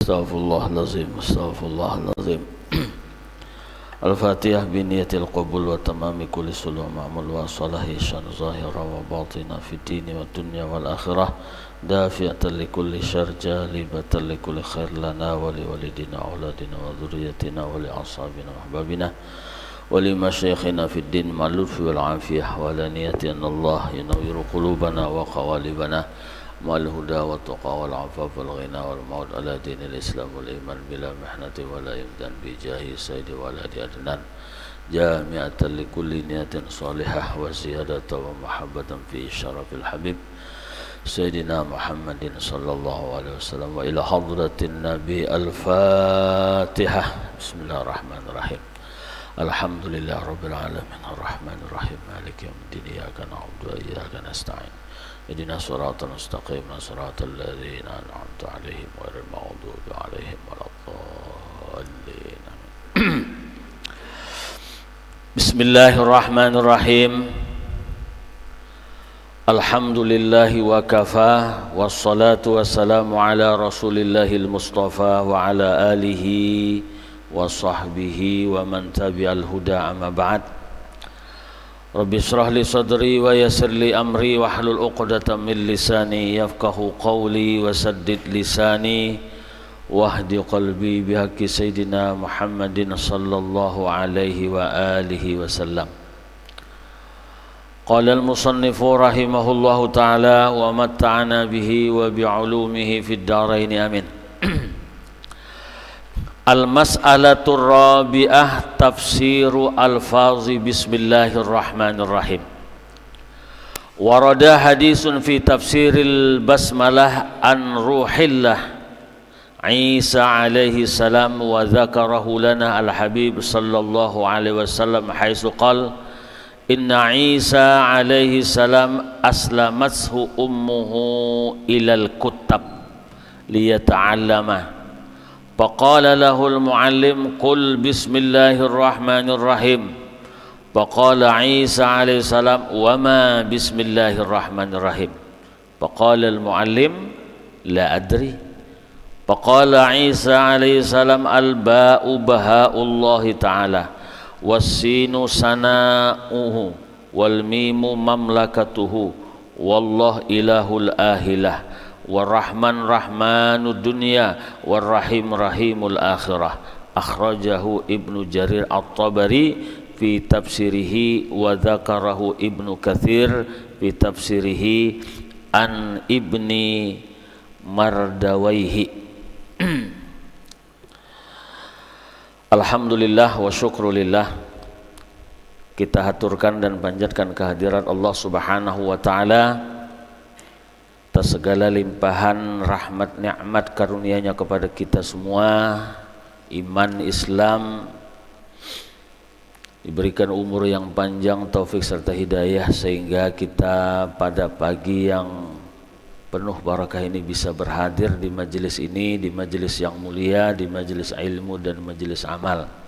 Astaghfirullahalazim, astaghfirullahalazim. Al-Fatihah biniyatil qabul wa tamami kulli sulh ma'mul wa salahi shan zahira wa batina fi dini wa dunya wal akhirah dafi'atan li kulli syarr jalibatan li kulli khair lana wa li walidina wa auladina wa dhurriyyatina wa li ashabina wa ahbabina wa li masyayikhina fid din ma'al lutfi wal afiyah wa la niyati anna Allah yunawwiru qulubana wa qawalibana ma'al huda wa tuqa wal afaf wal ghina wal maut ala dinil islam wal iman bila mihnati wa la yabdan bi jahi sayyidi waladi adnan jami'atan li kulli niyatin salihah wa ziyadatan wa mahabbatan fi syarafil habib sayyidina Muhammadin sallallahu alaihi wasallam wa ila hadratin nabi al-fatihah. Bismillahirrahmanirrahim. Alhamdulillah rabbil alamin arrahmanir rahim maliki yaumiddin iyyaka na'budu wa iyyaka nasta'in اهدنا الصراط المستقيم صراط الذين أنعمت عليهم غير المغضوب عليهم ولا الضالين. بسم الله الرحمن الرحيم. الحمد لله وكفى والصلاة والسلام على رسول الله المصطفى وعلى آله وصحبه ومن تبع الهدى أما بعد. Rabbi shrah li sadri wa yassir li amri wahlul 'uqdatam min lisani yafqahu qawli wa saddid lisani wahdi qalbi bihaqqi sayyidina Muhammadin sallallahu alaihi wa alihi wasallam. Qala al-musannifu rahimahullahu ta'ala wa matta'ana bihi wa bi'ulumihi fid dharain amin. Al-mas'alatur rabi'ah tafsiru alfazi bismillahirrahmanirrahim. Warada hadisun fi tafsiril basmalah an ruhillah Isa alaihi salam wa dzakarahu lana al-habib sallallahu alaihi wasallam haitsu qala inna Isa alaihi salam aslamathu ummuhu ilal kuttab liyata'allama. Faqala lahul muallim qul bismillahirrahmanirrahim. Faqala Isa alaihi salam wa ma bismillahirrahmanirrahim. Faqala al muallim la adri. Faqala Isa alaihi salam al ba'u baha'ullah ta'ala was-sinu sana'uhu wal mimu mamlakatuhu wallah ilahul ahilah warrahman rahmanud dunya warrahim rahimul akhirah. Akhrajahu Ibnu Jarir At-Tabari fi tafsirihi wa dzakarahu Ibnu Katsir fi tafsirihi an Ibni Mardawaihi. Alhamdulillah wa syukrulillah, kita haturkan dan panjatkan kehadirat Allah Subhanahu wa taala atas segala limpahan rahmat nikmat karunia-Nya kepada kita semua, iman Islam, diberikan umur yang panjang, taufik serta hidayah sehingga kita pada pagi yang penuh barakah ini bisa berhadir di majelis ini, di majelis yang mulia, di majelis ilmu dan majelis amal.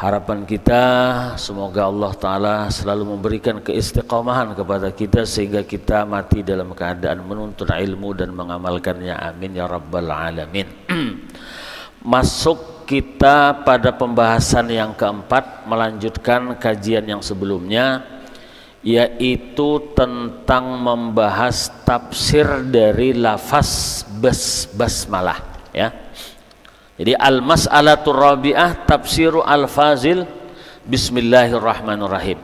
Harapan kita semoga Allah Ta'ala selalu memberikan keistiqomahan kepada kita sehingga kita mati dalam keadaan menuntut ilmu dan mengamalkannya, amin ya rabbal alamin. Masuk kita pada pembahasan yang keempat, melanjutkan kajian yang sebelumnya, yaitu tentang membahas tafsir dari lafaz basmalah, ya. Jadi al-mas'alatur rabi'ah tafsiru al-fazil bismillahirrahmanirrahim.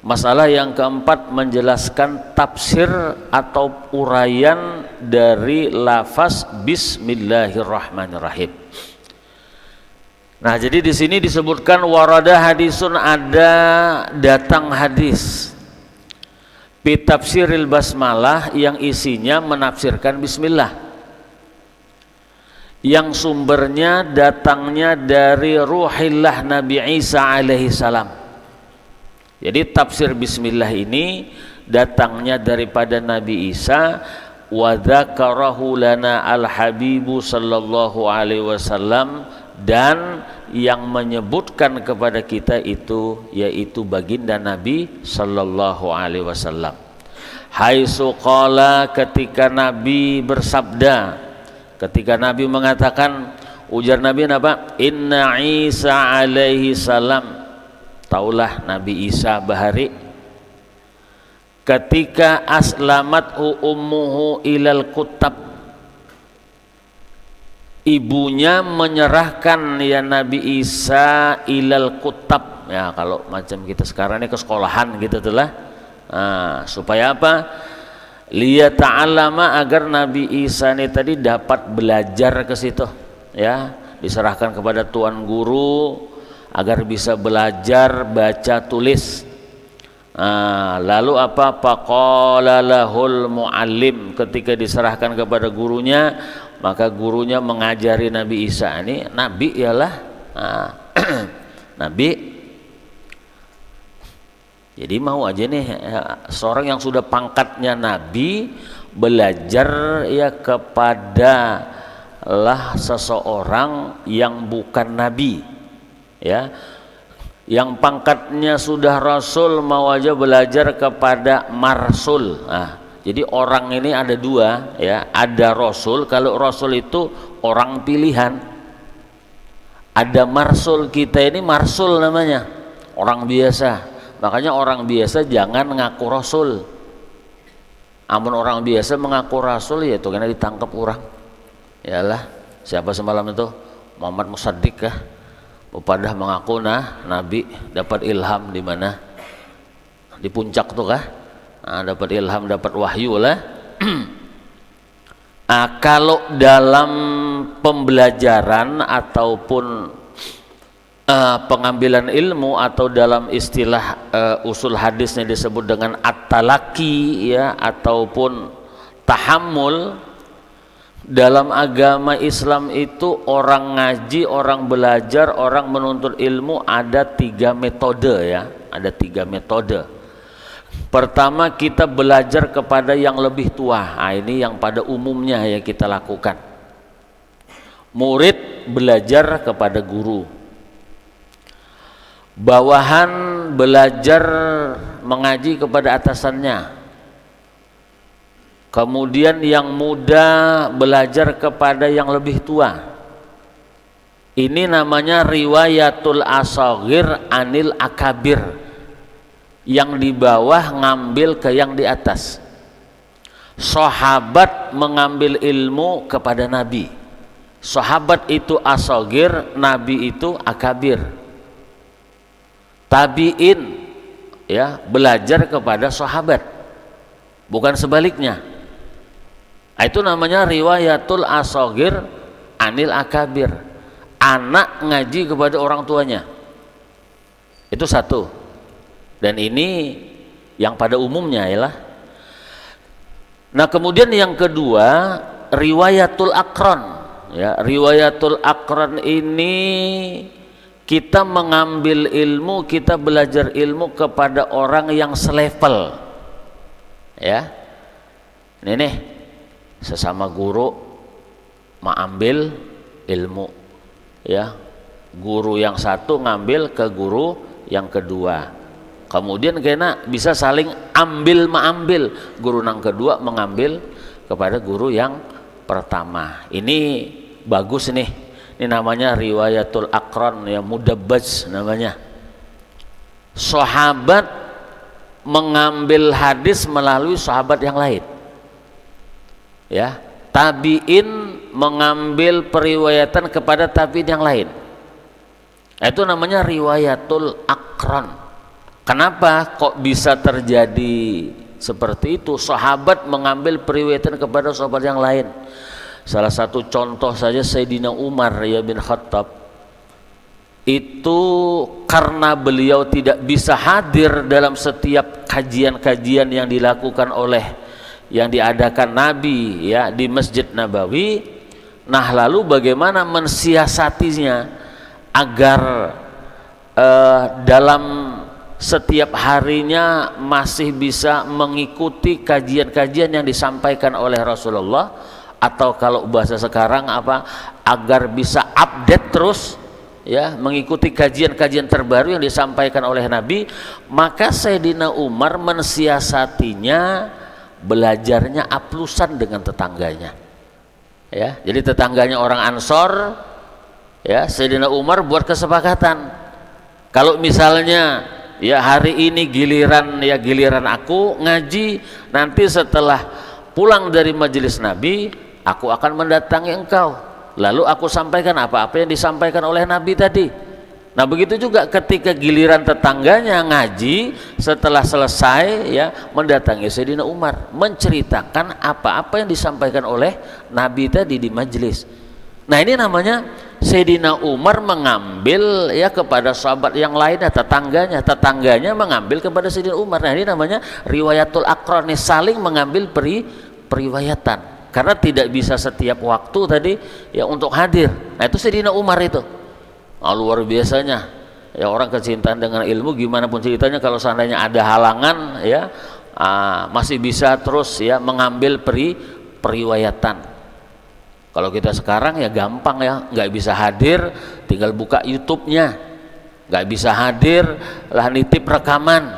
Masalah yang keempat menjelaskan tafsir atau uraian dari lafaz bismillahirrahmanirrahim. Nah, jadi di sini disebutkan warada hadisun, ada datang hadis fi tafsiril basmalah yang isinya menafsirkan bismillah, yang sumbernya datangnya dari ruhillah Nabi Isa alaihi salam. Jadi tafsir bismillah ini datangnya daripada Nabi Isa. Wa dzakarahu lana al-habibu sallallahu alaihi wasallam, dan yang menyebutkan kepada kita itu yaitu baginda Nabi sallallahu alaihi wasallam. Haitsu qala, ketika Nabi bersabda, Ketika Nabi mengatakan, ujar Nabi apa? Inna Isa alaihi salam, taulah Nabi Isa bahari, ketika aslamathu ummuhu ilal kutab, ibunya menyerahkan ya Nabi Isa ilal kutab, ya kalau macam kita sekarang ini ke sekolahan gitu tuh lah. Supaya apa? Liyata'allama, agar Nabi Isa ini tadi dapat belajar ke situ, ya, diserahkan kepada tuan guru agar bisa belajar baca tulis. Lalu apa? Faqala lahul muallim, ketika diserahkan kepada gurunya, maka gurunya mengajari Nabi Isa. Ini Nabi ialah Nabi. Jadi mau aja nih seorang yang sudah pangkatnya Nabi belajar ya kepada lah seseorang yang bukan Nabi, ya, yang pangkatnya sudah Rasul mau aja belajar kepada Marsul. Jadi orang ini ada dua, ya, ada Rasul. Kalau Rasul itu orang pilihan, ada Marsul. Kita ini Marsul namanya, orang biasa. Makanya orang biasa jangan ngaku Rasul. Amun orang biasa mengaku Rasul, ya itu karena ditangkap orang. Yalah, siapa semalam itu? Muhammad Musaddiq kah? Pada mengaku Nabi, dapat ilham di mana? Di puncak tuh kah? Dapat ilham, dapat wahyu lah. Kalau dalam pembelajaran ataupun pengambilan ilmu, atau dalam istilah usul hadisnya disebut dengan at-talaqi, ya, ataupun tahammul, dalam agama Islam itu orang ngaji, orang belajar, orang menuntut ilmu ada 3 metode, ya, ada 3 metode. Pertama, kita belajar kepada yang lebih tua. Ini yang pada umumnya ya kita lakukan. Murid belajar kepada guru, bawahan belajar mengaji kepada atasannya, kemudian yang muda belajar kepada yang lebih tua. Ini namanya riwayatul asagir anil akabir, yang di bawah ngambil ke yang di atas. Sahabat mengambil ilmu kepada Nabi, sahabat itu asagir, Nabi itu akabir. Tabiin ya belajar kepada sahabat, bukan sebaliknya. Itu namanya riwayatul asagir anil akabir. Anak ngaji kepada orang tuanya, itu satu. Dan ini yang pada umumnya ialah. Nah, kemudian yang kedua, riwayatul akron, ya, riwayatul akron ini kita mengambil ilmu, kita belajar ilmu kepada orang yang selevel, ya. Ini nih sesama guru mengambil ilmu, ya, guru yang satu ngambil ke guru yang kedua, kemudian kena bisa saling ambil mengambil, guru yang kedua mengambil kepada guru yang pertama. Ini bagus nih. Ini namanya riwayatul akron, ya, mudabbaj namanya. Sahabat mengambil hadis melalui sahabat yang lain, ya. Tabiin mengambil periwayatan kepada tabiin yang lain. Itu namanya riwayatul akron. Kenapa kok bisa terjadi seperti itu? Sahabat mengambil periwayatan kepada sahabat yang lain. Salah satu contoh saja Sayyidina Umar ya bin Khattab, itu karena beliau tidak bisa hadir dalam setiap kajian-kajian yang dilakukan oleh, yang diadakan Nabi, ya, di Masjid Nabawi. Nah, lalu bagaimana mensiasatinya agar dalam setiap harinya masih bisa mengikuti kajian-kajian yang disampaikan oleh Rasulullah, atau kalau bahasa sekarang apa, agar bisa update terus, ya, mengikuti kajian-kajian terbaru yang disampaikan oleh Nabi. Maka Sayyidina Umar mensiasatinya belajarnya aplusan dengan tetangganya, Ya, jadi tetangganya orang Ansor, ya, Sayyidina Umar buat kesepakatan. Kalau misalnya ya hari ini giliran aku ngaji, nanti setelah pulang dari majelis Nabi, aku akan mendatangi engkau. Lalu aku sampaikan apa-apa yang disampaikan oleh Nabi tadi. Nah begitu juga ketika giliran tetangganya ngaji, setelah selesai ya mendatangi Sayyidina Umar, menceritakan apa-apa yang disampaikan oleh Nabi tadi di majelis. Nah ini namanya Sayyidina Umar mengambil ya kepada sahabat yang lainnya, tetangganya mengambil kepada Sayyidina Umar. Nah ini namanya riwayatul aqrani, saling mengambil periwayatan, karena tidak bisa setiap waktu tadi ya untuk hadir. Nah itu Sayyidina Umar itu. Luar biasanya ya, orang kecintaan dengan ilmu gimana pun ceritanya, kalau seandainya ada halangan ya masih bisa terus ya mengambil periwayatan. Kalau kita sekarang ya gampang ya, nggak bisa hadir tinggal buka YouTube-nya, nggak bisa hadir lah nitip rekaman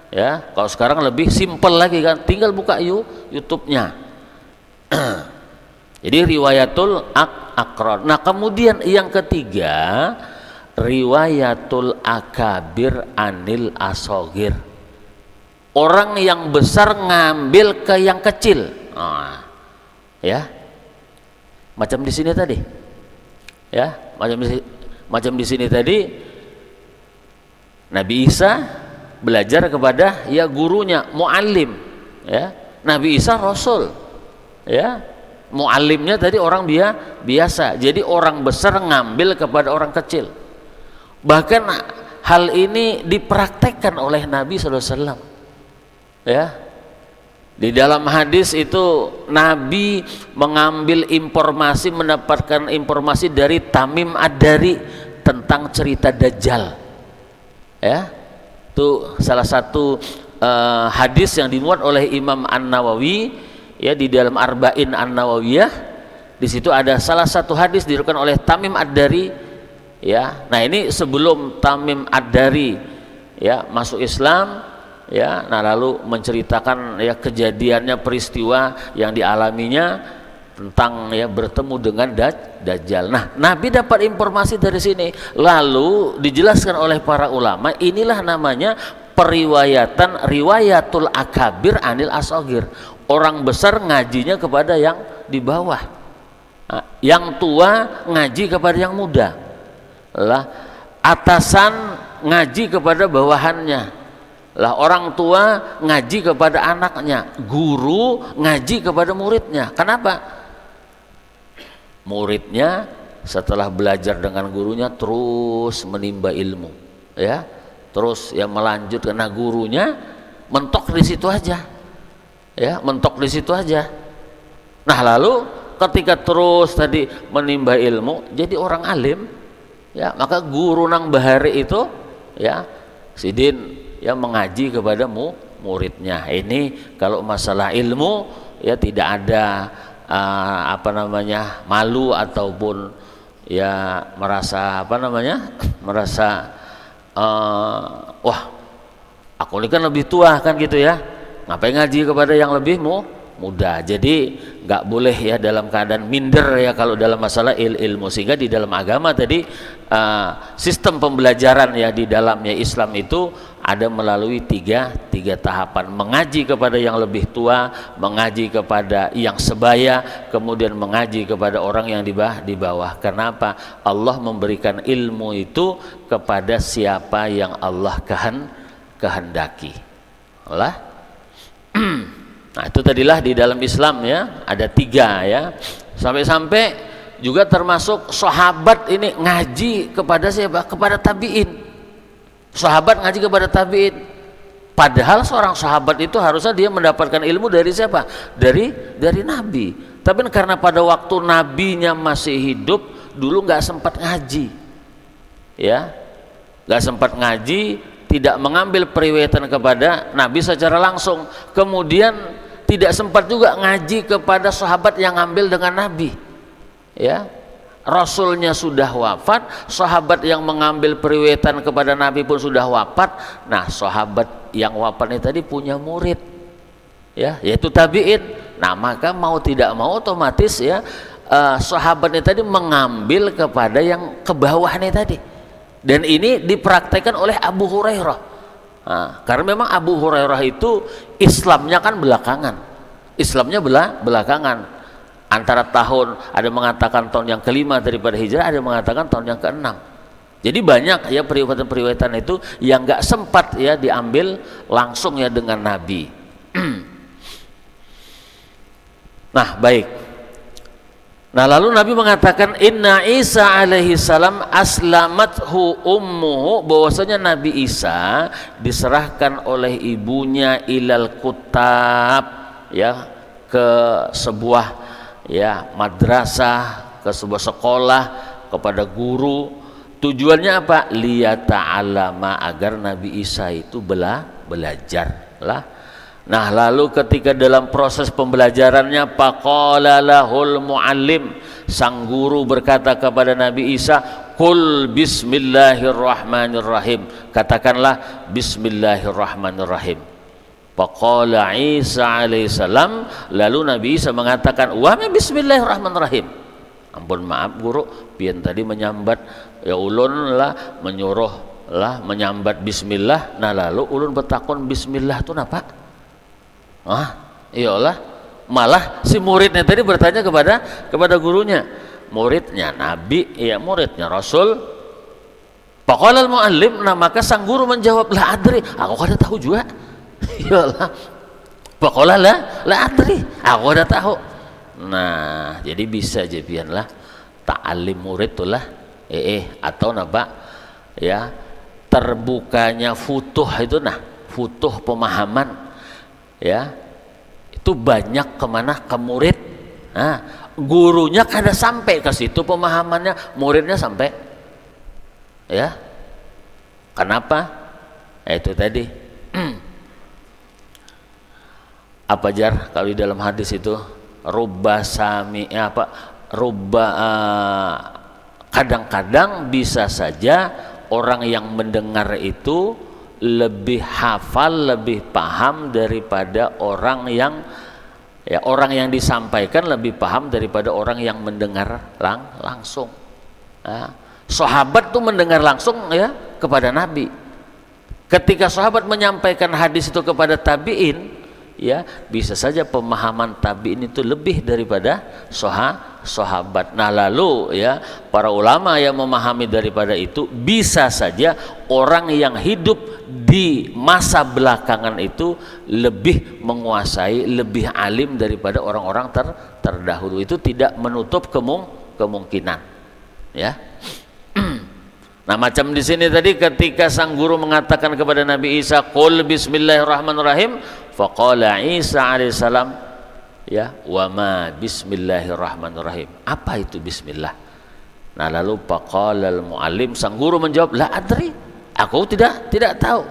ya. Kalau sekarang lebih simpel lagi kan, tinggal buka YouTube-nya. Jadi riwayatul aqran. Nah kemudian yang ketiga, riwayatul akabir anil asogir. Orang yang besar ngambil ke yang kecil. Ya, macam di sini tadi. Ya, macam di sini tadi. Nabi Isa belajar kepada ya gurunya, muallim. Ya, Nabi Isa Rasul. Ya. Muallimnya tadi orang biasa. Jadi orang besar ngambil kepada orang kecil. Bahkan hal ini dipraktekkan oleh Nabi SAW. Ya, di dalam hadis itu Nabi mengambil informasi, mendapatkan informasi dari Tamim Ad-Dari tentang cerita Dajjal. Ya, itu salah satu hadis yang dimuat oleh Imam An-Nawawi. Ya, di dalam Arba'in An-Nawawiyah, di situ ada salah satu hadis diriwayatkan oleh Tamim Ad-Dari. Ya, nah ini sebelum Tamim Ad-Dari ya masuk Islam, ya, nah lalu menceritakan ya kejadiannya, peristiwa yang dialaminya tentang ya bertemu dengan Dajjal. Nah, Nabi dapat informasi dari sini, lalu dijelaskan oleh para ulama, inilah namanya periwayatan riwayatul akabir anil asogir. Orang besar ngajinya kepada yang di bawah, yang tua ngaji kepada yang muda, lah atasan ngaji kepada bawahannya, lah orang tua ngaji kepada anaknya, guru ngaji kepada muridnya. Kenapa? Muridnya setelah belajar dengan gurunya terus menimba ilmu, ya, terus ya melanjutkan. Nah gurunya mentok di situ aja. Ya, mentok di situ aja. Nah lalu ketika terus tadi menimba ilmu jadi orang alim, ya, maka guru nang bahari itu ya sidin ya mengaji kepada muridnya. Ini kalau masalah ilmu ya tidak ada malu ataupun ya merasa merasa wah aku ini kan lebih tua kan gitu ya, ngapain ngaji kepada yang lebih muda. Jadi nggak boleh ya dalam keadaan minder ya kalau dalam masalah ilmu. Sehingga di dalam agama tadi sistem pembelajaran ya di dalamnya Islam itu ada melalui tiga tahapan: mengaji kepada yang lebih tua, mengaji kepada yang sebaya, kemudian mengaji kepada orang yang di bawah. Kenapa? Allah memberikan ilmu itu kepada siapa yang Allah kehendaki. Allah. Nah itu tadilah di dalam Islam ya ada tiga ya, sampai-sampai juga termasuk sahabat ini ngaji kepada siapa? Kepada tabiin. Sahabat ngaji kepada tabiin, padahal seorang sahabat itu harusnya dia mendapatkan ilmu dari siapa? Dari Nabi. Tapi karena pada waktu nabinya masih hidup dulu nggak sempat ngaji, ya, nggak sempat ngaji, tidak mengambil periwayatan kepada Nabi secara langsung. Kemudian tidak sempat juga ngaji kepada sahabat yang ngambil dengan Nabi, ya. Rasulnya sudah wafat, sahabat yang mengambil periwayatan kepada Nabi pun sudah wafat. Nah sahabat yang wafat ini tadi punya murid, ya, yaitu tabiin. Nah maka mau tidak mau otomatis ya sahabatnya tadi mengambil kepada yang ke bawahnya tadi, dan ini dipraktekkan oleh Abu Hurairah. Karena memang Abu Hurairah itu Islamnya kan belakangan, antara tahun, ada mengatakan tahun yang kelima daripada hijrah, ada mengatakan tahun yang keenam. Jadi banyak ya periwayatan itu yang nggak sempat ya diambil langsung ya dengan Nabi. Nah baik. Nah lalu Nabi mengatakan inna Isa alaihi salam aslamathu ummuhu, bahwasanya Nabi Isa diserahkan oleh ibunya ilal kutab, ya, ke sebuah ya madrasah, ke sebuah sekolah, kepada guru. Tujuannya apa? Liyata'alama, agar Nabi Isa itu belajar lah. Nah lalu ketika dalam proses pembelajarannya, faqala lahul muallim, sang guru berkata kepada Nabi Isa, qul bismillahirrahmanirrahim, katakanlah bismillahirrahmanirrahim. Faqala Isa alaihissalam, lalu Nabi Isa mengatakan, wa bismillahirrahmanirrahim. Ampun maaf guru, pian tadi menyambat ya ulun lah, menyuruh lah menyambat bismillah. Nah lalu ulun bertakon bismillah itu napa? Iyalah, malah si muridnya tadi bertanya kepada gurunya, muridnya Nabi, ya muridnya Rasul. Faqala al-muallim, nah maka sang guru menjawab, la adri, aku kada tahu juga. Iyalah, faqala la adri, aku kada tahu. Nah jadi bisa jepian lah ta'alim murid tuh lah atau napa ya, terbukanya futuh itu, nah futuh pemahaman ya, itu banyak kemana, ke murid. Nah gurunya kada sampai ke situ pemahamannya, muridnya sampai ya. Kenapa? Itu tadi apa jar kalau di dalam hadis itu, kadang-kadang bisa saja orang yang mendengar itu lebih hafal, lebih paham daripada orang yang disampaikan lebih paham daripada orang yang mendengar langsung. Sahabat tuh mendengar langsung ya kepada Nabi. Ketika sahabat menyampaikan hadis itu kepada tabi'in, ya bisa saja pemahaman tabi'in itu lebih daripada sahabat. Nah lalu ya para ulama yang memahami daripada itu, bisa saja orang yang hidup di masa belakangan itu lebih menguasai, lebih alim daripada orang-orang terdahulu. Itu tidak menutup kemungkinan ya. Nah macam di sini tadi ketika sang guru mengatakan kepada Nabi Isa, qul bismillahirrahmanirrahim, faqala Isa alaihissalam ya, wa ma bismillahirrahmanirrahim, apa itu bismillah? Nah lalu faqala al-muallim, sang guru menjawab, la adri, aku tidak tahu.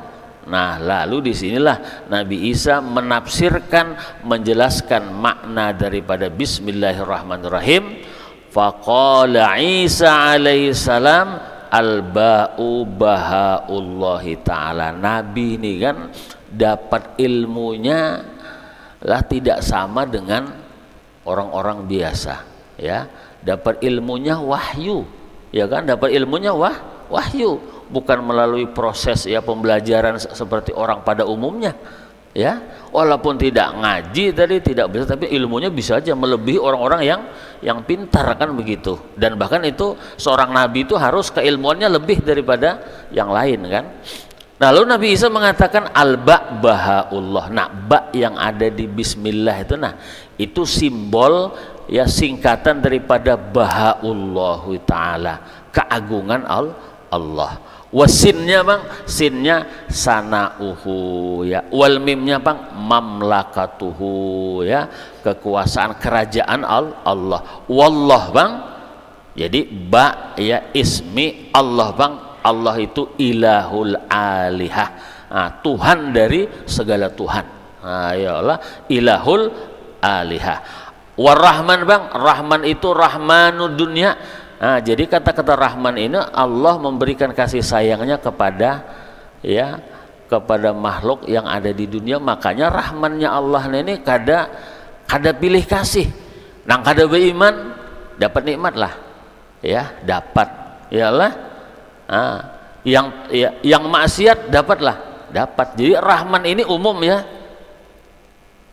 Nah lalu disinilah Nabi Isa menafsirkan, menjelaskan makna daripada bismillahirrahmanirrahim. Faqala Isa alaihissalam, al-ba'u bahaullahi ta'ala. Nabi ini kan dapat ilmunya lah tidak sama dengan orang-orang biasa ya. Dapat ilmunya wahyu ya kan, dapat ilmunya wahyu, bukan melalui proses ya pembelajaran seperti orang pada umumnya ya. Walaupun tidak ngaji tadi, tidak bisa, tapi ilmunya bisa aja melebihi orang-orang yang pintar kan begitu. Dan bahkan itu seorang nabi itu harus keilmuannya lebih daripada yang lain kan. Lalu Nabi Isa mengatakan al-ba bahaullah. Nah ba yang ada di bismillah itu, nah itu simbol ya, singkatan daripada bahaullahu ta'ala, keagungan Allah. Wasinnya bang, sinnya sanauhu ya, wal mimnya bang mamlakatuhu ya, kekuasaan kerajaan Allah. Wallah bang, jadi ba ya ismi Allah bang, Allah itu ilahul alihah, Tuhan dari segala Tuhan. Ya Allah, ilahul alihah. Warrahman bang, Rahman itu rahmanud dunya. Jadi kata-kata Rahman ini Allah memberikan kasih sayangnya kepada makhluk yang ada di dunia. Makanya Rahmannya Allah ini kada pilih kasih. Nang kada beriman dapat nikmat lah, ya dapat, iyalah. Yang maksiat dapatlah, dapat. Jadi Rahman ini umum ya,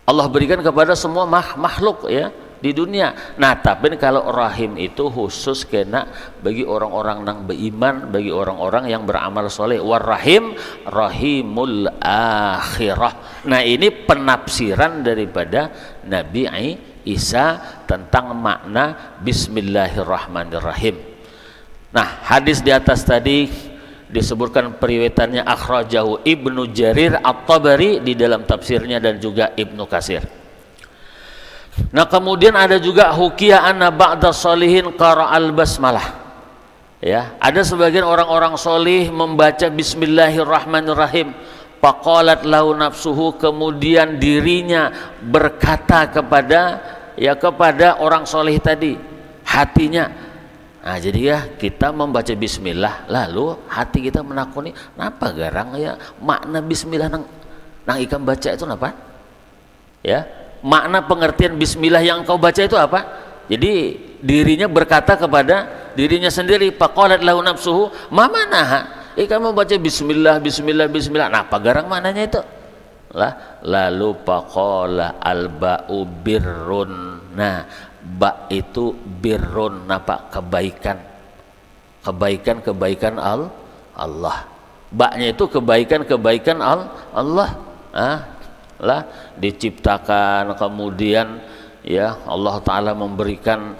Allah berikan kepada semua makhluk ya di dunia. Nah tapi kalau Rahim itu khusus kena bagi orang-orang yang beriman, bagi orang-orang yang beramal soleh. Warrahim rahimul akhirah. Nah ini penafsiran daripada Nabi Isa tentang makna Bismillahirrahmanirrahim. Nah hadis di atas tadi disebutkan periwayatannya akhrajahu Ibnu Jarir At-Tabari di dalam tafsirnya dan juga Ibnu Katsir. Nah kemudian ada juga hukiya anna ba'da sholihin qara'al basmalah. Ya, ada sebagian orang-orang solih membaca Bismillahirrahmanirrahim. Faqalat lahu nafsuhu, kemudian dirinya berkata kepada orang solih tadi, hatinya. Nah jadi ya kita membaca Bismillah, lalu hati kita menakuni, napa garang ya makna Bismillah nang ikan baca itu napa? Ya, makna pengertian Bismillah yang kau baca itu apa? Jadi dirinya berkata kepada dirinya sendiri, faqalat lahu nafsuhu ma manaha, ikan membaca Bismillah Bismillah Bismillah, napa garang maknanya itu? Lalu faqala al-ba'u birrun. Nah ba itu birrun, napa? Kebaikan Allah. Baknya itu kebaikan Allah. Diciptakan, kemudian ya Allah Ta'ala memberikan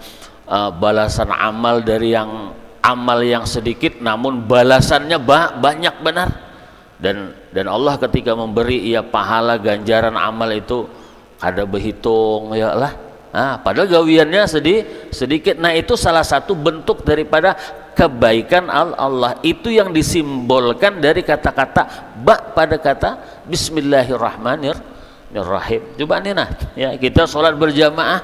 balasan amal dari yang amal yang sedikit namun balasannya banyak benar. Dan Allah ketika memberi ia pahala ganjaran amal itu kada berhitung ya lah. Padahal gawiannya sedikit. Nah itu salah satu bentuk daripada kebaikan Allah. Itu yang disimbolkan dari kata-kata ba pada kata Bismillahirrahmanirrahim. Coba nih nah ya, kita sholat berjamaah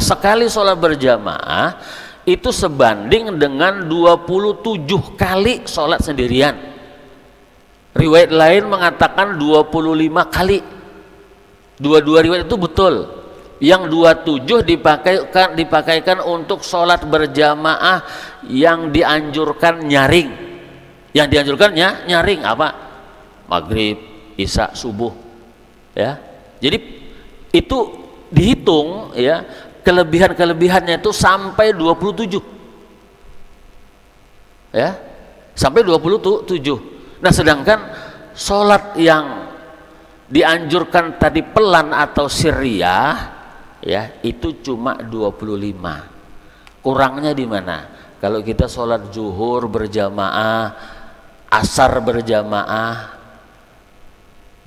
sekali sholat berjamaah itu sebanding dengan 27 kali sholat sendirian. Riwayat lain mengatakan 25 kali. Dua-dua riwayat itu betul. Yang 27 dipakaikan untuk sholat berjamaah yang dianjurkan nyaring. Yang dianjurkan nyaring apa? Maghrib, isya, subuh. Ya. Jadi itu dihitung ya, kelebihannya itu sampai 27. Ya. Sampai 27. Nah, sedangkan sholat yang dianjurkan tadi pelan atau sirriyah ya itu cuma 25. Kurangnya di mana? Kalau kita sholat zuhur berjamaah, asar berjamaah,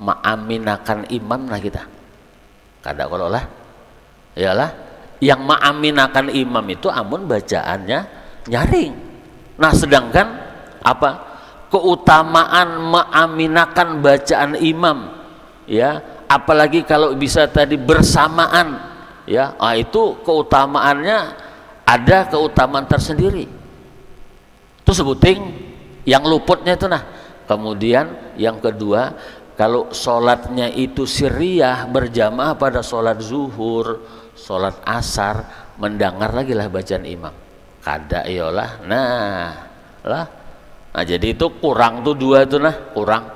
ma'aminakan imam lah kita. Kada kalau lah, iyalah. Yang ma'aminakan imam itu amun bacaannya nyaring. Nah sedangkan apa? Keutamaan ma'aminakan bacaan imam, ya apalagi kalau bisa tadi bersamaan. Ya, itu keutamaannya ada keutamaan tersendiri. Itu sebuting yang luputnya itu nah. Kemudian yang kedua, kalau sholatnya itu sirriyah berjamaah pada sholat zuhur, sholat asar, mendengar lagi lah bacaan imam. Kada iyalah. Nah jadi itu kurang tuh dua tuh nah kurang.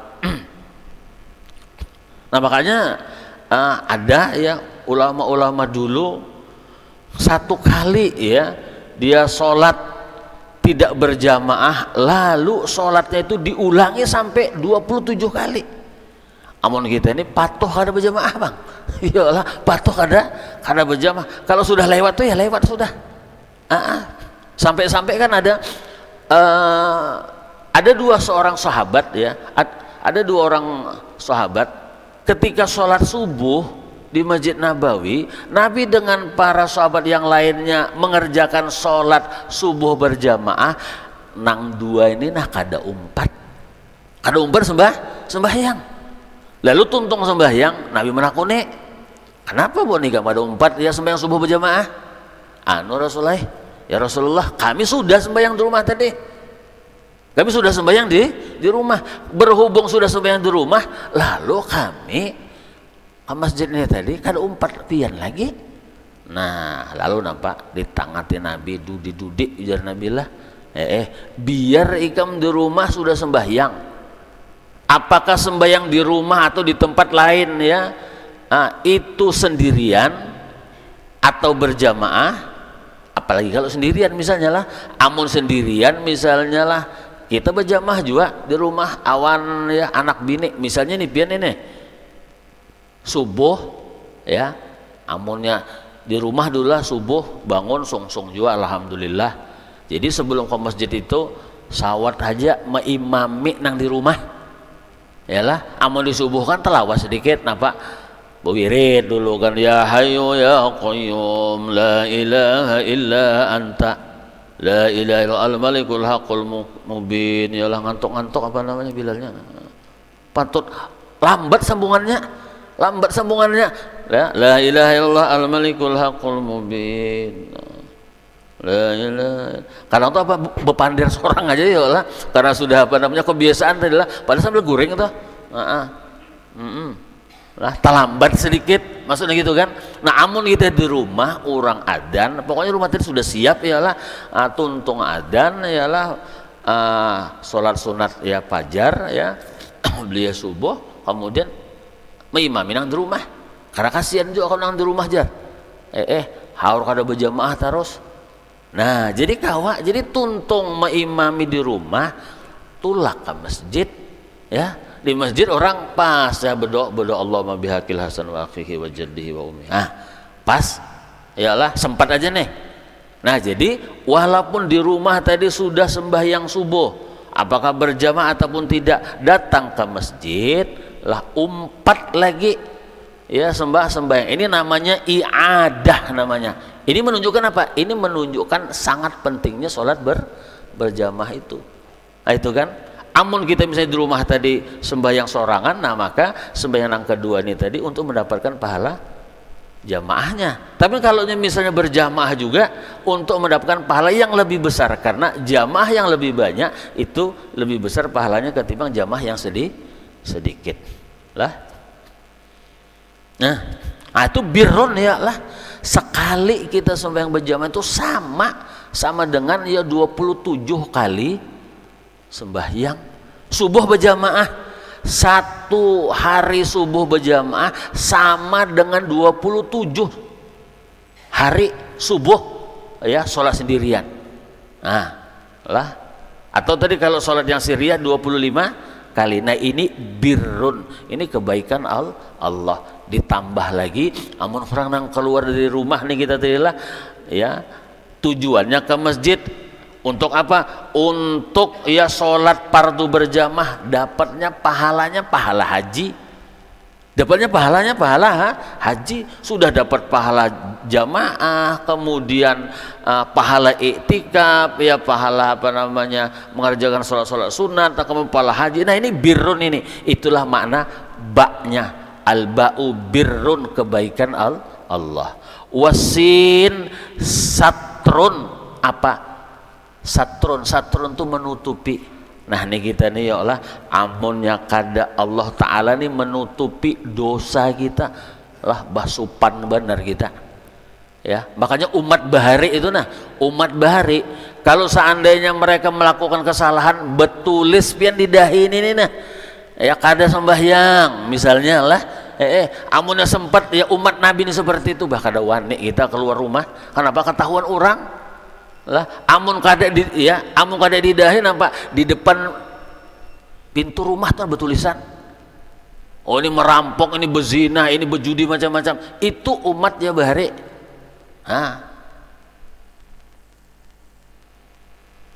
Nah makanya ada ya ulama-ulama dulu satu kali ya dia sholat tidak berjamaah lalu sholatnya itu diulangi sampai 27 kali. Amun kita ini patuh kada berjamaah bang. Iyalah patuh kada berjamaah. Kalau sudah lewat tuh ya lewat sudah. Sampai-sampai kan ada dua orang sahabat ya, ada dua orang sahabat ketika sholat subuh di Masjid Nabawi, Nabi dengan para sahabat yang lainnya mengerjakan sholat subuh berjamaah. Nang dua ini nah kada umpat sembahyang. Lalu tuntung sembahyang, Nabi menakuni, kenapa bu nih gak ada umpat ya sembahyang subuh berjamaah? Rasulullah, ya Rasulullah, kami sudah sembahyang di rumah tadi. Kami sudah sembahyang di rumah. Berhubung sudah sembahyang di rumah, lalu kami ke masjid ini tadi kada umpat pian lagi. Nah lalu nampak ditangati Nabi dudi ujar Nabi lah, biar ikam di rumah sudah sembahyang, apakah sembahyang di rumah atau di tempat lain ya, itu sendirian atau berjamaah, apalagi kalau sendirian misalnya lah, amun sendirian misalnya lah kita berjamaah juga di rumah awan ya, anak bini misalnya nih pian ini subuh ya, amunnya di rumah dulu lah subuh bangun song juga alhamdulillah. Jadi sebelum ke masjid itu sawat aja mengimami nang di rumah yalah, amun disubuhkan telawat sedikit napa berwirid dulu kan, ya hayyu ya qayyum la ilaha illa anta la ilaha illa al malikul haqqul mubin, yalah ngantuk-ngantuk apa namanya bilalnya, patut lambat sambungannya ya, la ilaha illallah al malikul haqqul mubin, la ilaha. Kadang tuh apa bepandir seorang aja ya lah, karena sudah apa namanya kebiasaan tadi lah, padahal sambil goreng tuh lah terlambat sedikit maksudnya gitu kan. Nah amun kita di rumah orang adan, pokoknya rumah tadi sudah siap ya lah, tuntung adan ya lah, sholat sunat ya fajar ya beliau subuh, kemudian mengimami nang di rumah, karena kasihan juga kalau nang di rumah jar harus ada berjamaah terus. Nah jadi jadi tuntung mengimami di rumah, tulak ke masjid ya. Di masjid orang pas ya berdoa Allahumma bihaqil hasan wa akhihi wa jaddihi wa ummi. Pas yalah sempat aja nih. Nah jadi walaupun di rumah tadi sudah sembahyang subuh, apakah berjamaah ataupun tidak, datang ke masjid lah umpat lagi ya sembahyang. Ini namanya i'adah namanya. Ini menunjukkan apa? Ini menunjukkan sangat pentingnya sholat berjamaah itu. Nah itu kan. Amun kita misalnya di rumah tadi sembahyang sorangan, nah maka sembahyang yang kedua ini tadi untuk mendapatkan pahala jamaahnya. Tapi kalau misalnya berjamaah juga untuk mendapatkan pahala yang lebih besar, karena jamaah yang lebih banyak itu lebih besar pahalanya ketimbang jamaah yang sedikit lah. Nah itu birron ya lah, sekali kita sembahyang berjamaah itu sama dengan ya 27 kali sembahyang subuh berjamaah. Satu hari subuh berjamaah sama dengan 27 hari subuh ya sholat sendirian. Nah lah, atau tadi kalau sholat yang sirriyah 25 kali. Nah ini birrun, ini kebaikan Allah. Ditambah lagi amun orang yang keluar dari rumah nih kita tadi lah ya, tujuannya ke masjid untuk apa? Untuk ya sholat fardu berjamaah, dapatnya pahalanya pahala haji, dapatnya pahalanya pahala haji, sudah dapat pahala jamaah, kemudian pahala iktikaf ya, pahala apa namanya mengerjakan sholat sunat, kemudian pahala haji. Nah ini birrun, ini itulah makna baknya, al-ba'u birrun, kebaikan Allah. Wasin satrun, apa? Satrun itu menutupi. Nah ini kita nih ya Allah, amunnya kada Allah Ta'ala nih menutupi dosa kita lah, basupan benar kita ya. Makanya umat bahari itu, nah umat bahari kalau seandainya mereka melakukan kesalahan betulis pian didahin ini nah ya, kada sembahyang misalnya lah, amunnya sempat ya umat Nabi ini seperti itu, bah kada wani kita keluar rumah, kenapa ketahuan orang lah. Amun kada didahin apa di depan pintu rumah tuh bertulisan, oh ini merampok, ini bezina, ini berjudi, macam-macam. Itu umatnya bahari.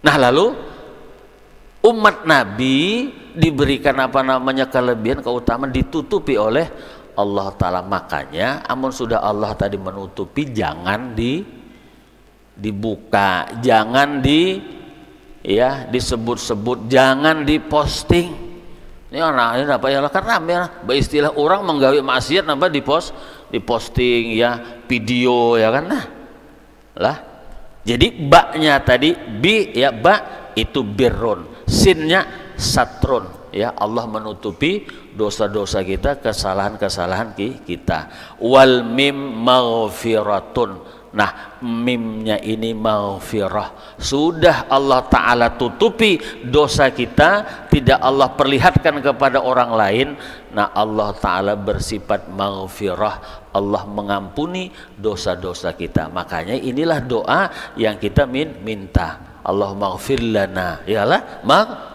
Nah lalu umat Nabi diberikan apa namanya kelebihan, keutamaan, ditutupi oleh Allah Ta'ala. Makanya amun sudah Allah tadi menutupi, jangan dibuka, jangan disebut-sebut, jangan diposting. Ini apa ya kan rame ya, beristilah orang menggawe maksiat napa diposting ya, video ya kan. Nah lah jadi baknya tadi bi ya, ba itu birrun, sinnya satrun, ya, Allah menutupi dosa-dosa kita, kesalahan-kesalahan kita. Wal mim maghfiratun. Nah, mimnya ini maghfirah, sudah Allah Ta'ala tutupi dosa kita, tidak Allah perlihatkan kepada orang lain. Nah, Allah Ta'ala bersifat maghfirah, Allah mengampuni dosa-dosa kita. Makanya inilah doa yang kita minta, Allahumma ighfir lana, yalah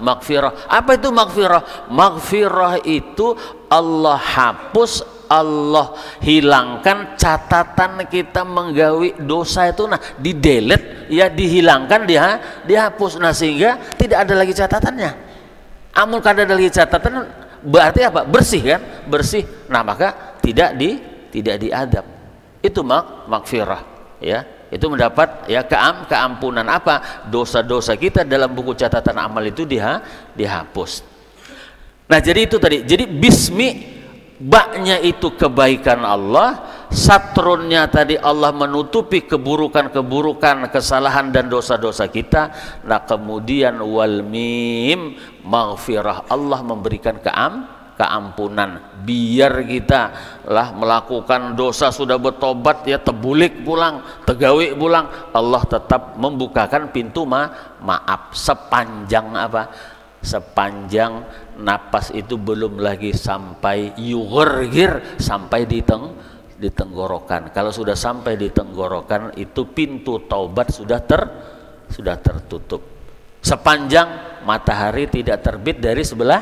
maghfirah. Apa itu maghfirah? Maghfirah itu Allah hapus, Allah hilangkan catatan kita menggawi dosa itu, nah di-delete, ya, dihilangkan, dihapus, nah sehingga tidak ada lagi catatannya. Amun kada ada lagi catatan berarti apa? Bersih kan? Bersih. Nah, maka tidak diadab. Itu maghfirah, ya. Itu mendapat, ya, keampunan apa? Dosa-dosa kita dalam buku catatan amal itu dihapus. Nah, jadi itu tadi. Jadi bismi, baknya itu kebaikan Allah, satrunnya tadi Allah menutupi keburukan-keburukan, kesalahan dan dosa-dosa kita. Nah, kemudian wal mim maghfirah, Allah memberikan keampunan. Biar kita lah melakukan dosa sudah bertobat, ya, tebulik pulang, tegawi pulang, Allah tetap membukakan pintu maaf sepanjang apa? Sepanjang napas itu belum lagi sampai yughergir, sampai di tenggorokan. Kalau sudah sampai di tenggorokan, itu pintu taubat sudah tertutup. Sepanjang matahari tidak terbit dari sebelah,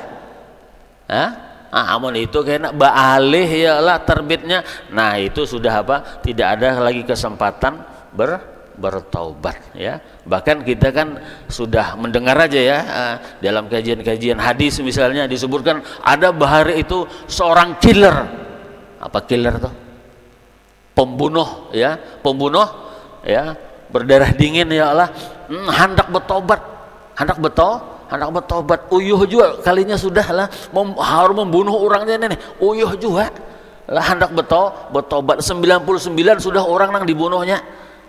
amun itu kena baalih, ya lah terbitnya. Nah, itu sudah apa? Tidak ada lagi kesempatan bertaubat, ya. Bahkan kita kan sudah mendengar aja, ya, dalam kajian-kajian hadis misalnya disebutkan ada bahari itu seorang killer. Apa killer tuh? Pembunuh, ya, berdarah dingin, ya Allah, hendak bertobat, uyuh juga kalinya sudah lah harus membunuh orangnya nih, uyuh juga lah hendak bertobat. 99 sudah orang nang dibunuhnya.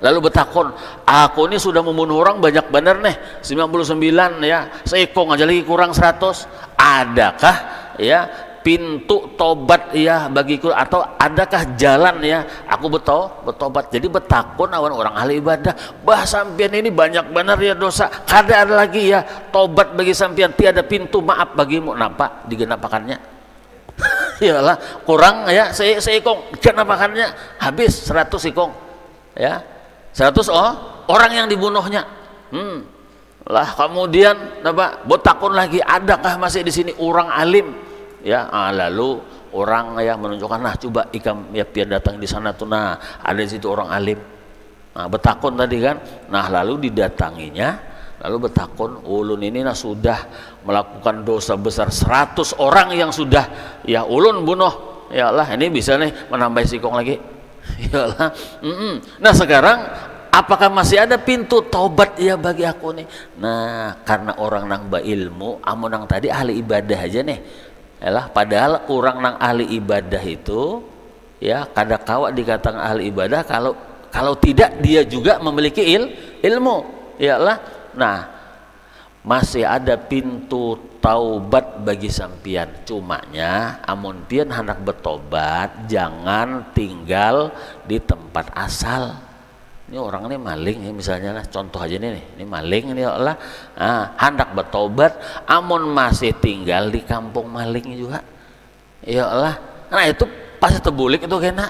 Lalu betakon, aku ini sudah membunuh orang banyak bener nih, 99, ya, seekong aja lagi kurang 100. Adakah, ya, pintu tobat, ya, bagiku, atau adakah jalan, ya, aku bertobat? Jadi betakon awan orang ahli ibadah, bah sampian ini banyak bener, ya, dosa, kada ada lagi, ya, tobat bagi sampian, tiada pintu maaf bagimu. Nampak digenapakannya? Iyalah, kurang, ya, seekong genapakannya habis 100 ekong, ya, 100 orang yang dibunuhnya. Lah kemudian apa? Botakun lagi, adakah masih di sini orang alim, ya? Lalu orang yang menunjukkan, nah coba ikam, ya, biar datang di sana tuh, nah ada di situ orang alim. Nah, betakun tadi kan. Nah, lalu didatanginya, lalu betakun, ulun ini nah sudah melakukan dosa besar, 100 orang yang sudah, ya, ulun bunuh, ya Allah, ini bisa nih menambah sikong lagi. Yalah. Nah, sekarang apakah masih ada pintu taubat, ya, bagi aku nih? Nah, karena orang nang ilmu, amun nang tadi ahli ibadah aja nih, yalah, padahal orang nang ahli ibadah itu, ya, kada kawa dikatakan ahli ibadah kalau tidak dia juga memiliki ilmu, yalah. Nah, masih ada pintu taubat bagi sampian. Cumanya amun pian hendak bertobat, jangan tinggal di tempat asal. Ini orang ini maling, ya, misalnya lah, contoh aja ini maling ini, ya Allah, hendak bertobat, amun masih tinggal di kampung maling juga, ya Allah, nah itu pasti terbulik itu kena.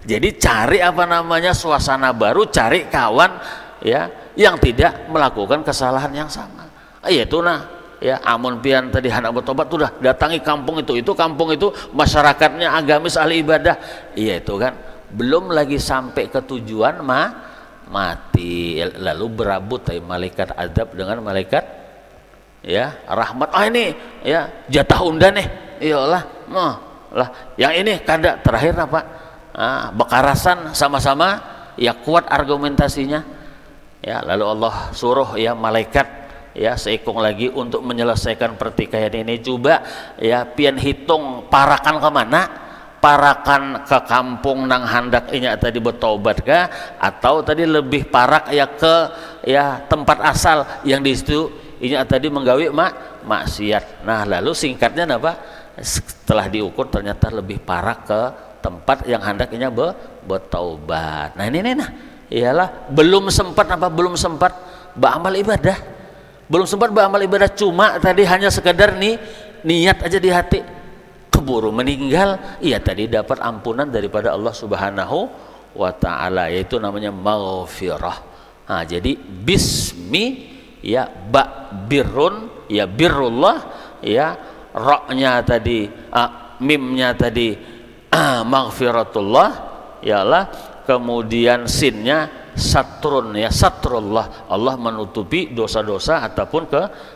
Jadi cari apa namanya suasana baru, cari kawan, ya, yang tidak melakukan kesalahan yang sama. Itu nah, ya, amun pian tadi hendak bertobat, sudah datangi kampung itu kampung itu masyarakatnya agamis ahli ibadah, iya itu kan, belum lagi sampai ke tujuan mati, lalu berabut malaikat azab dengan malaikat, ya, rahmat. Ini, ya, jatah undan nih, iyalah, lah yang ini kada terakhir apa, bekarasan sama-sama, ya, kuat argumentasinya, ya, lalu Allah suruh, ya, malaikat, ya, seekong lagi untuk menyelesaikan pertikaian ini. Coba, ya, pian hitung parakan kemana? Parakan ke kampung nang hendak ini tadi bertobat kah, atau tadi lebih parak, ya, ke, ya, tempat asal yang di situ inya tadi menggawe maksiat. Nah lalu singkatnya apa, setelah diukur ternyata lebih parah ke tempat yang hendaknya bertaubat. Nah ini nah iyalah belum sempat beramal ibadah, belum sempat beramal ibadah, cuma tadi hanya sekedar niat aja di hati, keburu meninggal, ia tadi dapat ampunan daripada Allah Subhanahu wa ta'ala, yaitu namanya maghfirah. Nah, jadi bismi ya ba birrun ya birrullah ya, ra-nya tadi mimnya tadi maghfiratullah yalah, kemudian sinnya satrun ya satrullah, Allah menutupi dosa-dosa ataupun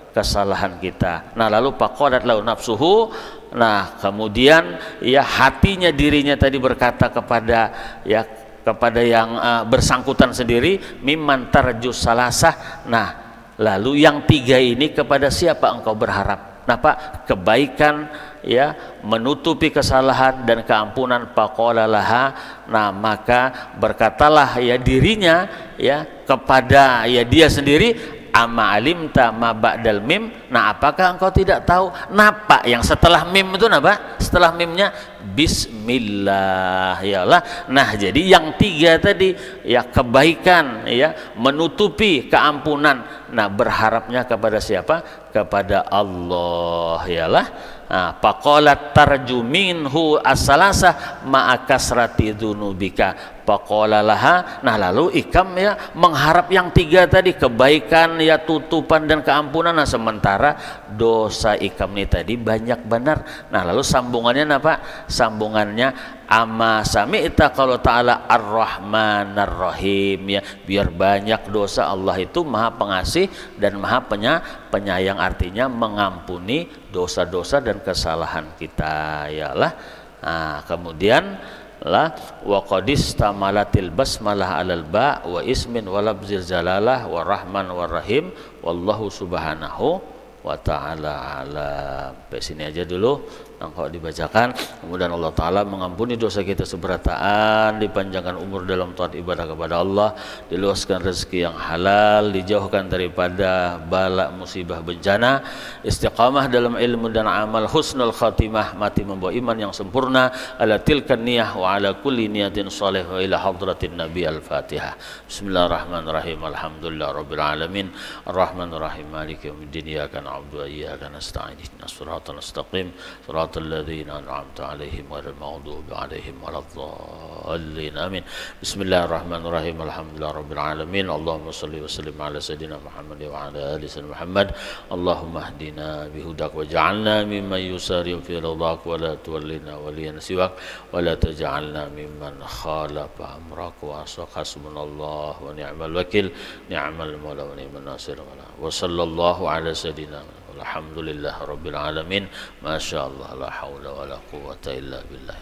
kesalahan kita. Nah lalu faqalat lahu nafsuhu, nah kemudian ya hatinya dirinya tadi berkata kepada yang bersangkutan sendiri, mimman tarjus salasah. Nah lalu yang tiga ini kepada siapa engkau berharap? Nah Pak, kebaikan ya, menutupi kesalahan dan keampunan. Faqala laha, nah maka berkatalah ya dirinya ya kepada ya dia sendiri, ama alimta ma ba'dal mim, nah apakah engkau tidak tahu napa yang setelah mim itu napa? Setelah mimnya bismillah yalah. Nah jadi yang tiga tadi ya, kebaikan ya, menutupi keampunan, nah berharapnya kepada siapa? Kepada Allah yalah. Nah, faqalat tarju minhu as-salasah ma'a kasrati dzunubika. Faqala laha, nah lalu ikam ya mengharap yang tiga tadi, kebaikan ya, tutupan dan keampunan. Nah sementara dosa ikam ini tadi banyak benar. Nah lalu sambungannya apa? Sambungannya ama sami'ta kalau ta'ala ar-rahman ar-rahim ya, biar banyak dosa, Allah itu maha pengasih dan maha penyayang, artinya mengampuni dosa-dosa dan kesalahan kita yalah. Nah kemudian lah wa qadis tamalatil basmalah alal ba wa ismin wa labzil jalalah wa rahman wa rahim wallahu subhanahu wa ta'ala alam. Sampai sini aja dulu yang kau dibacakan. Kemudian Allah Ta'ala mengampuni dosa kita seberataan, dipanjangkan umur dalam taat ibadah kepada Allah, diluaskan rezeki yang halal, dijauhkan daripada bala musibah bencana, istiqamah dalam ilmu dan amal, husnul khatimah, mati membawa iman yang sempurna, ala tilkan niyah wa ala kulli niyatin salih wa ila hadratin nabi. Al-Fatihah. Bismillahirrahmanirrahim. Alhamdulillah rabbil alamin, arrahmanirrahim, maliki yaumiddin, iyyaka na'budu wa iyyaka nasta'in, ihdinas siratal mustaqim, الذين أنعمت عليهم غير المغضوب عليهم ولا الضالين آمين. بسم الله الرحمن الرحيم. الحمد لله رب العالمين. اللهم صل وسلم على سيدنا محمد وعلى آل سيدنا محمد. اللهم اهدنا بهداك وجعلنا ممن يسارع في رضاك ولا تولنا وليا سواك ولا تجعلنا ممن خالف أمرك وعصاك. حسبنا الله ونعم الوكيل، نعم المولى ونعم الناصر. وصلى الله على سيدنا Alhamdulillah rabbil alamin. Masya Allah, la haula wa la quwwata illa billah.